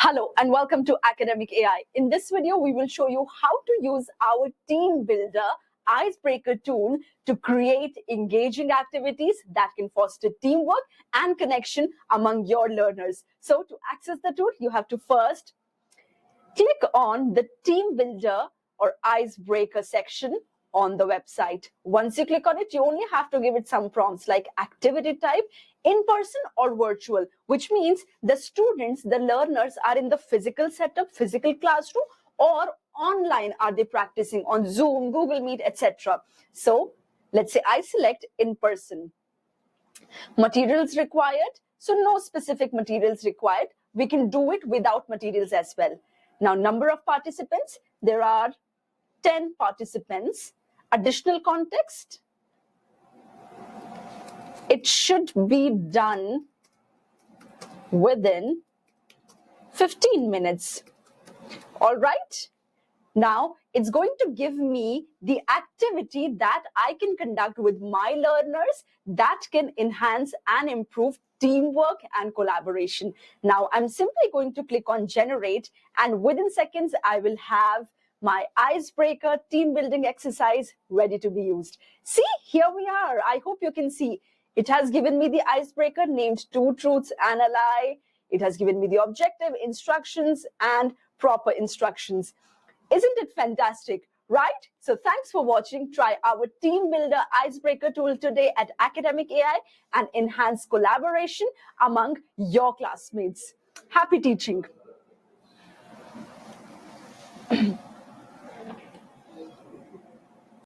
Hello and welcome to academiq.ai. In this video, we will show you how to use our team builder icebreaker tool to create engaging activities that can foster teamwork and connection among your learners. So to access the tool, you have to first click on the team builder or icebreaker section on the website. Once you click on it, you only have to give it some prompts like activity type, in person or virtual, which means the students, the learners are in the physical setup, physical classroom, or online are they practicing on Zoom, Google Meet, etc. So let's say I select in person. Materials required. So no specific materials required. We can do it without materials as well. Now, number of participants, there are 10 participants. Additional context, it should be done within 15 minutes. All right. Now, it's going to give me the activity that I can conduct with my learners that can enhance and improve teamwork and collaboration. Now, I'm simply going to click on generate, and within seconds, I will have my icebreaker team building exercise ready to be used. See, here we are. I hope you can see. It has given me the icebreaker named 2 truths and a lie. It has given me the objective, instructions, and proper instructions. Isn't it fantastic, right? So thanks for watching. Try our team builder icebreaker tool today at academiq.ai and enhance collaboration among your classmates. Happy teaching.